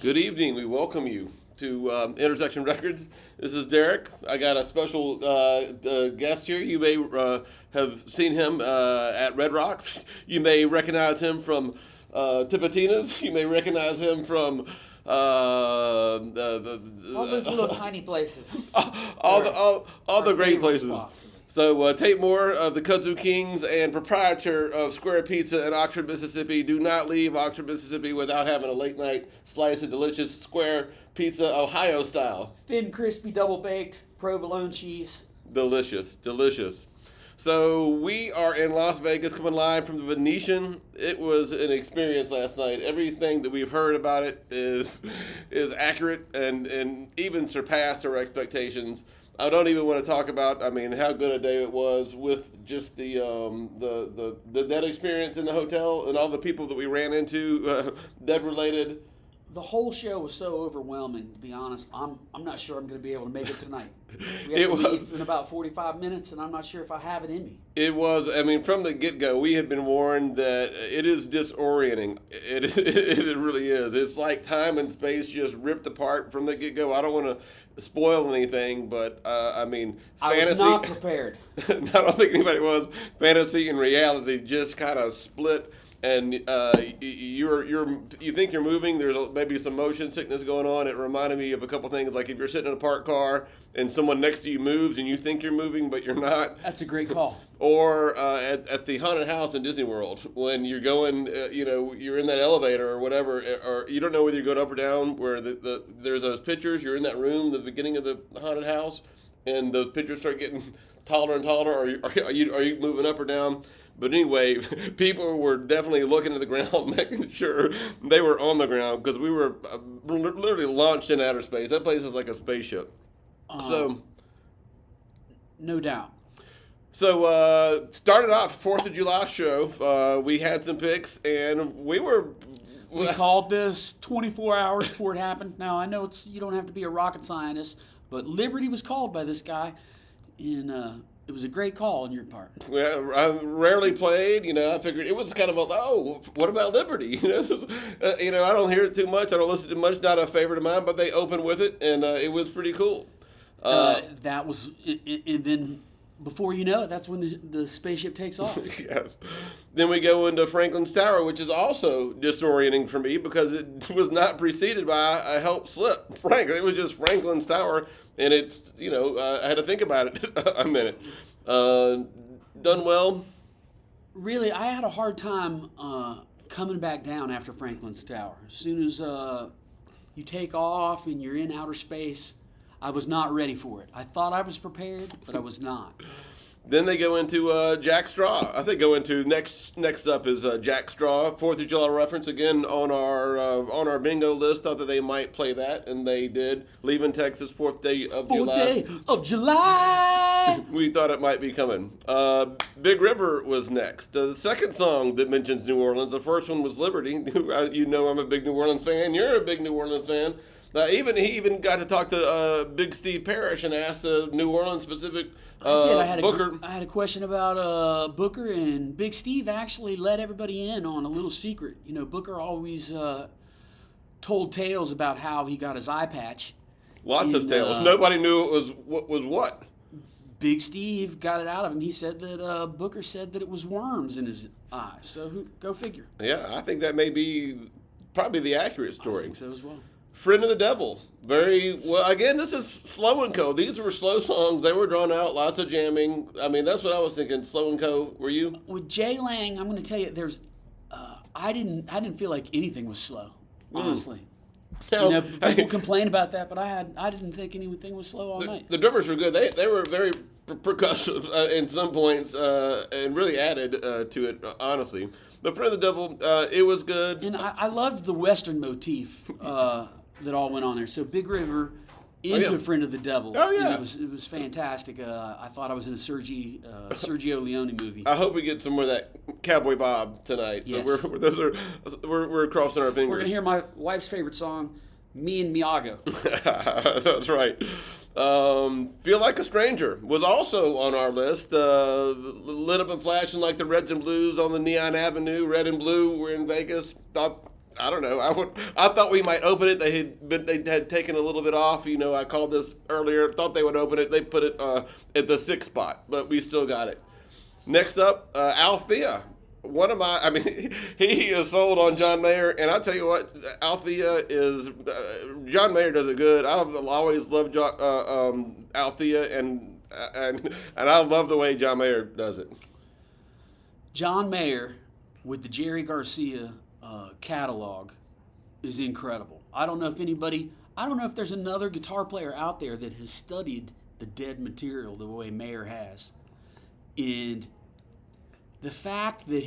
Good evening. We welcome you to Intersection Records. This is Derek. I got a special guest here. You may have seen him at Red Rocks. You may recognize him from Tipitina's. You may recognize him from All those little tiny places. all the great favorite places. spots to me. So Tate Moore of the Kudzu Kings and proprietor of Square Pizza in Oxford, Mississippi. Do not leave Oxford, Mississippi without having a late night slice of delicious Square Pizza, Ohio style. Thin, crispy, double baked, provolone cheese. Delicious, delicious. So we are in Las Vegas, coming live from the Venetian. It was an experience last night. Everything that we've heard about it is accurate and even surpassed our expectations. I don't even want to talk about, how good a day it was with just the dead experience in the hotel and all the people that we ran into, dead related. The whole show was so overwhelming. To be honest, I'm not sure I'm going to be able to make it tonight. We It have to was. leave in about 45 minutes, and I'm not sure if I have it in me. It was, from the get go, we had been warned that it is disorienting. It really is. It's like time and space just ripped apart from the get go. I don't want to spoil anything, but I fantasy. was not prepared. I don't think anybody was. Fantasy and reality just kind of split. And you think you're moving. There's maybe some motion sickness going on. It reminded me of a couple things, like if you're sitting in a parked car and someone next to you moves and you think you're moving but you're not. That's a great call. Or at the haunted house in Disney World when you're going, you're in that elevator or whatever, or you don't know whether you're going up or down. Where there's those pictures. You're in that room, the beginning of the haunted house, and those pictures start getting taller and taller. Or are you moving up or down? But anyway, people were definitely looking at the ground, making sure they were on the ground because we were literally launched in outer space. That place is like a spaceship. So, No doubt. Started off 4th of July show. We had some picks, and we were. We called this 24 hours before it happened. Now, I know you don't have to be a rocket scientist, but Liberty was called by this guy, and it was a great call on your part. Well, I rarely played. I figured it was kind of what about Liberty? I don't hear it too much. I don't listen to much. Not a favorite of mine, but they opened with it, and it was pretty cool. That was, and then before you know it, that's when the spaceship takes off. Yes. Then we go into Franklin's Tower, which is also disorienting for me because it was not preceded by a help slip. Frankly, it was just Franklin's Tower, and it's, I had to think about it a minute. Done well. Really, I had a hard time coming back down after Franklin's Tower. As soon as you take off and you're in outer space, I was not ready for it. I thought I was prepared, but I was not. Then they go into Jack Straw. I say go into next up is Jack Straw, 4th of July reference again on our bingo list. Thought that they might play that, and they did. Leaving Texas, 4th day of July. 4th day of July. We thought it might be coming. Big River was next. The second song that mentions New Orleans. The first one was Liberty. I'm a big New Orleans fan. You're a big New Orleans fan. He even got to talk to Big Steve Parrish and asked a New Orleans specific Booker. I had a question about Booker, and Big Steve actually let everybody in on a little secret. Booker always told tales about how he got his eye patch. Lots of tales. Nobody knew it was what. Big Steve got it out of him. He said that Booker said that it was worms in his eye. So go figure. Yeah, I think that may be probably the accurate story. I think so as well. Friend of the Devil. Very well. Again, this is Slow and Co. These were slow songs. They were drawn out. Lots of jamming. That's what I was thinking. Slow and Co. Were you? With Jay Lang, I'm going to tell you, I didn't feel like anything was slow. Honestly. People complain about that, but I didn't think anything was slow all night. The drummers were good. They were very percussive in some points and really added to it. Honestly, but Friend of the Devil, it was good. And I loved the Western motif that all went on there. So Big River into Friend of the Devil. Oh yeah, it was fantastic. I thought I was in a Sergio Leone movie. I hope we get some more of that Cowboy Bob tonight. Yes. So we're crossing our fingers. We're gonna hear my wife's favorite song, "Me and Miago." That's right. Feel Like a Stranger was also on our list. Lit up and flashing like the Reds and Blues on the Neon Avenue. Red and blue. We're in Vegas. Thought I don't know. I thought we might open it. They had taken a little bit off. You know, I called this earlier. Thought they would open it. They put it at the 6th spot, but we still got it. Next up, Althea. He is sold on John Mayer, and I tell you what, Althea is. John Mayer does it good. I've always loved Althea, and I love the way John Mayer does it. John Mayer with the Jerry Garcia catalog is incredible. I don't know if there's another guitar player out there that has studied the Dead material the way Mayer has. And the fact that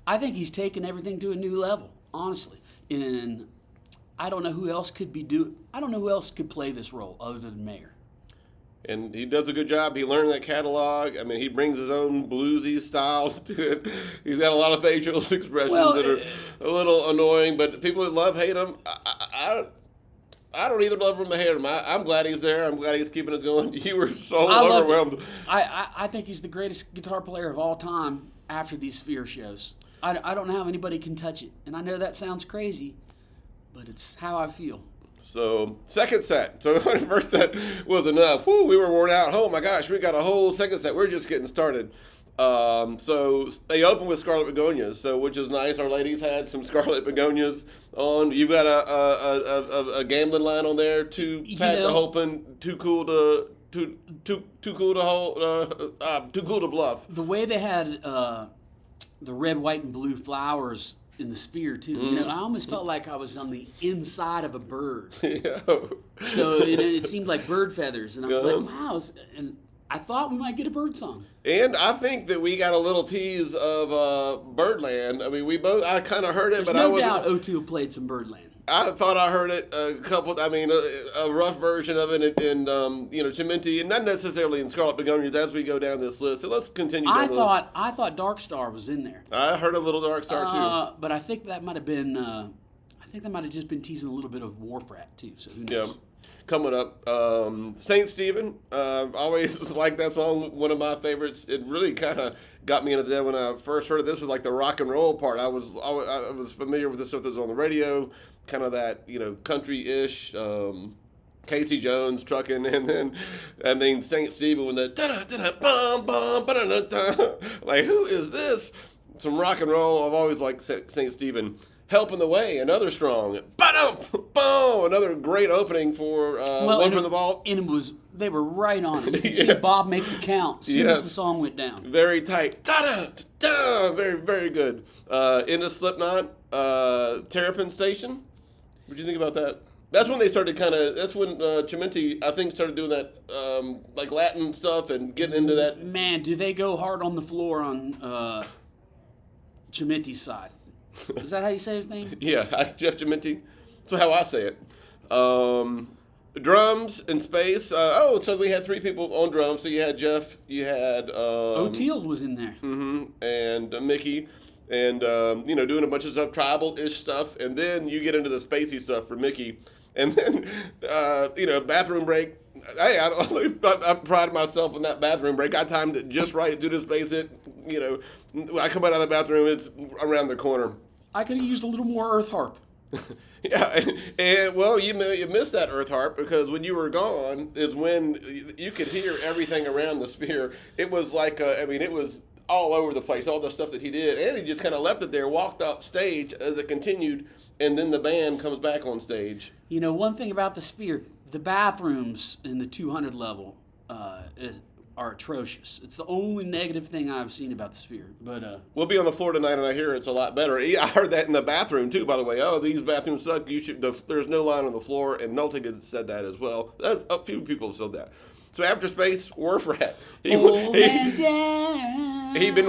I think he's taken everything to a new level, honestly. And I don't know who else could play this role other than Mayer. And he does a good job. He learned that catalog. I mean, he brings his own bluesy style to it. He's got a lot of facial expressions that are a little annoying, but people that hate him. I don't either love him or hate him. I'm glad he's there. I'm glad he's keeping us going. You were so overwhelmed. I think he's the greatest guitar player of all time after these Sphere shows. I don't know how anybody can touch it. And I know that sounds crazy, but it's how I feel. So, second set. So, the first set was enough. Whew, we were worn out. Oh my gosh, we got a whole second set. We're just getting started. So they opened with Scarlet Begonias, which is nice. Our ladies had some Scarlet Begonias on. You've got a gambling line on there. Too fat to open. Too cool to bluff. The way they had the red, white, and blue flowers in the Sphere too. You know, I almost felt like I was on the inside of a bird. Yeah. So it seemed like bird feathers, and I was like, wow. And I thought we might get a bird song. And I think that we got a little tease of Birdland. I mean, I kind of heard it, but I wasn't. There's no doubt O2 played some Birdland. I thought I heard it a rough version of it in Chimenti, and not necessarily in Scarlet Begonias as we go down this list. So let's continue down the list. I thought Dark Star was in there. I heard a little Dark Star too. But I think that might have been, just been teasing a little bit of Wharf Rat too, so who knows? Yeah. Coming up, St. Stephen. Always liked that song. One of my favorites. It really kind of got me into the Dead when I first heard it. This was like the rock and roll part. I was familiar with the stuff that was on the radio, kind of that country-ish. Casey Jones trucking, and then St. Stephen with the like, who is this? Some rock and roll. I've always liked St. Stephen. Helping the Way, another strong. Another great opening for One from the Vault. And they were right on it. You could see Bob make the count as soon as the song went down. Very tight. Very, very good. Into Slipknot, Terrapin Station. What do you think about that? That's when they started that's when Chimenti, I think, started doing that like Latin stuff and getting into that. Man, do they go hard on the floor on Chimenti's side. Is that how you say his name? Yeah, Jeff Chimenti. That's how I say it. Drums and space. So we had 3 people on drums. So you had Jeff, you had... O'Teal was in there. Mm-hmm, and Mickey. And, doing a bunch of stuff, tribal-ish stuff. And then you get into the spacey stuff for Mickey. And then, bathroom break. Hey, I pride myself on that bathroom break. I timed it just right, do the space it. I come out of the bathroom, it's around the corner. I could have used a little more Earth Harp. Yeah, and well, you missed that Earth Harp because when you were gone is when you could hear everything around the Sphere. It was like, it was all over the place, all the stuff that he did. And he just kind of left it there, walked up stage as it continued, and then the band comes back on stage. One thing about the Sphere, the bathrooms in the 200 level are atrocious. It's the only negative thing I've seen about the Sphere. But we'll be on the floor tonight, and I hear it's a lot better. I heard that in the bathroom too, by the way. Oh, these bathrooms suck. There's no line on the floor, and Nolting had said that as well. A few people have said that. So after Space, Wharf Rat. We've been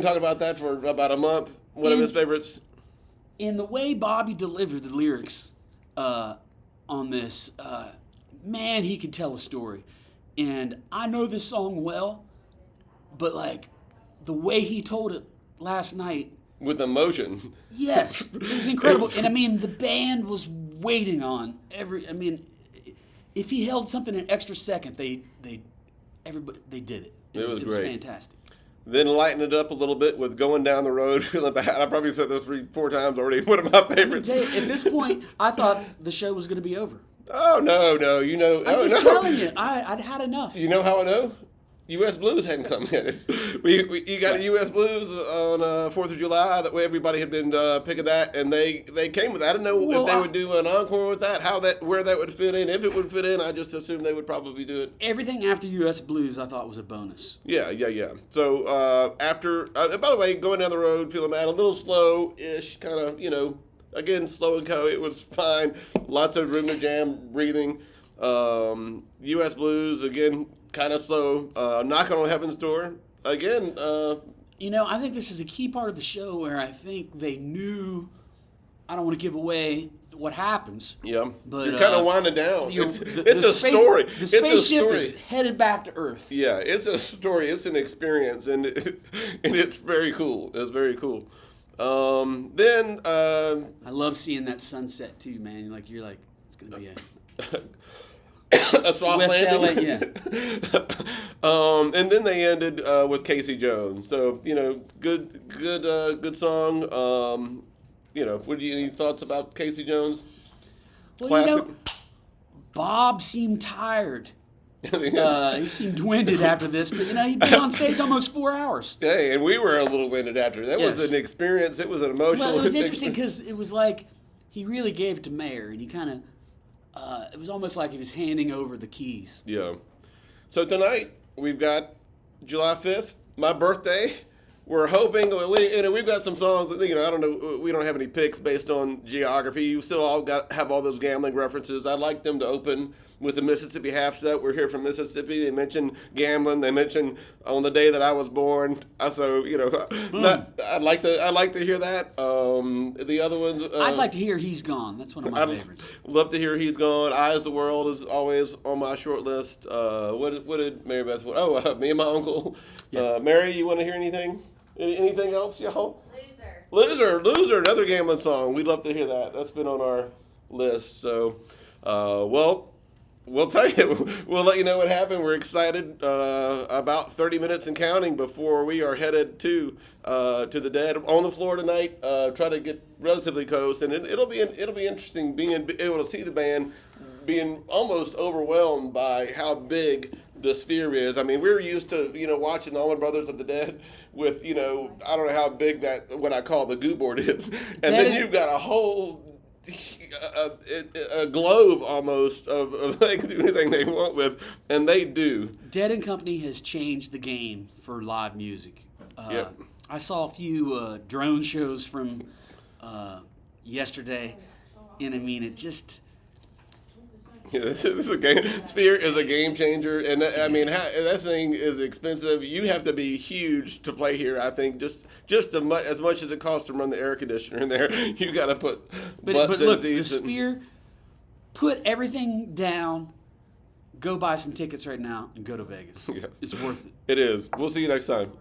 talking about that for about a month. One of his favorites. In the way Bobby delivered the lyrics on this, man, he could tell a story. And I know this song well, but the way he told it last night. With emotion. Yes, it was incredible. And the band was waiting on if he held something an extra second, they did it. It was great. Fantastic. then lighten it up a little bit with Going Down the Road, Feeling Bad. I probably said those 3-4 times already. One of my favorites. At this point, I thought the show was going to be over. Oh, no, you know. I'm just telling you, I'd had enough. You know how I know? U.S. Blues hadn't come yet. You got a U.S. Blues on 4th of July. That way everybody had been picking that, and they came with that. I didn't know if they would do an encore with that, where that would fit in. If it would fit in, I just assumed they would probably do it. Everything after U.S. Blues I thought was a bonus. Yeah. So after, by the way, Going Down the Road, Feeling Bad, a little slow-ish, kind of, again, slow and go. It was fine. Lots of room to jam, breathing. U.S. Blues, again, kind of slow. Knock on Heaven's Door, again. I think this is a key part of the show where I think they knew. I don't want to give away what happens. Yeah, but you're kind of winding down. It's a story. The spaceship is headed back to Earth. Yeah, it's a story. It's an experience, and it's very cool. It's very cool. Then I love seeing that sunset too, man. You're like, it's gonna be a soft West landing. LA, yeah. And then they ended with Casey Jones. So good song. Any thoughts about Casey Jones? Well, Classic. Bob seemed tired. He seemed winded after this, but he'd been on stage almost 4 hours. Hey, and we were a little winded after. That was an experience. It was an emotional. Well, it was interesting because it was like he really gave it to Mayer, and he kind of. It was almost like he was handing over the keys. Yeah. So tonight we've got July 5th, my birthday. We're hoping we've got some songs. I don't know. We don't have any picks based on geography. You still all have all those gambling references. I'd like them to open with the Mississippi Half Set. We're here from Mississippi. They mentioned gambling. They mentioned On the Day That I Was Born. So I'd like to hear that. The other ones. I'd like to hear He's Gone. That's one of my favorites. Love to hear He's Gone. Eyes the World is always on my short list. What did Mary Beth want? Oh, Me and My Uncle. Yeah. Mary, you want to hear anything? Anything else, y'all? Loser, another gambling song. We'd love to hear that. That's been on our list. So, we'll tell you. We'll let you know what happened. We're excited. About 30 minutes and counting before we are headed to the Dead on the floor tonight. Try to get relatively close, and it'll be interesting being able to see the band being almost overwhelmed by how big the Sphere is. I mean, we're used to watching the Allman Brothers of the Dead with I don't know how big that what I call the goo board is, and then you've got a whole a globe almost of they can do anything they want with, and they do. Dead and Company has changed the game for live music. Yep. I saw a few drone shows from yesterday, and I mean it just. Yeah, this is a game. Sphere is a game changer, and I mean, that thing is expensive. You have to be huge to play here. I think just as much as it costs to run the air conditioner in there, you got to put. But look, the Sphere, put everything down. Go buy some tickets right now and go to Vegas. Yes. It's worth it. It is. We'll see you next time.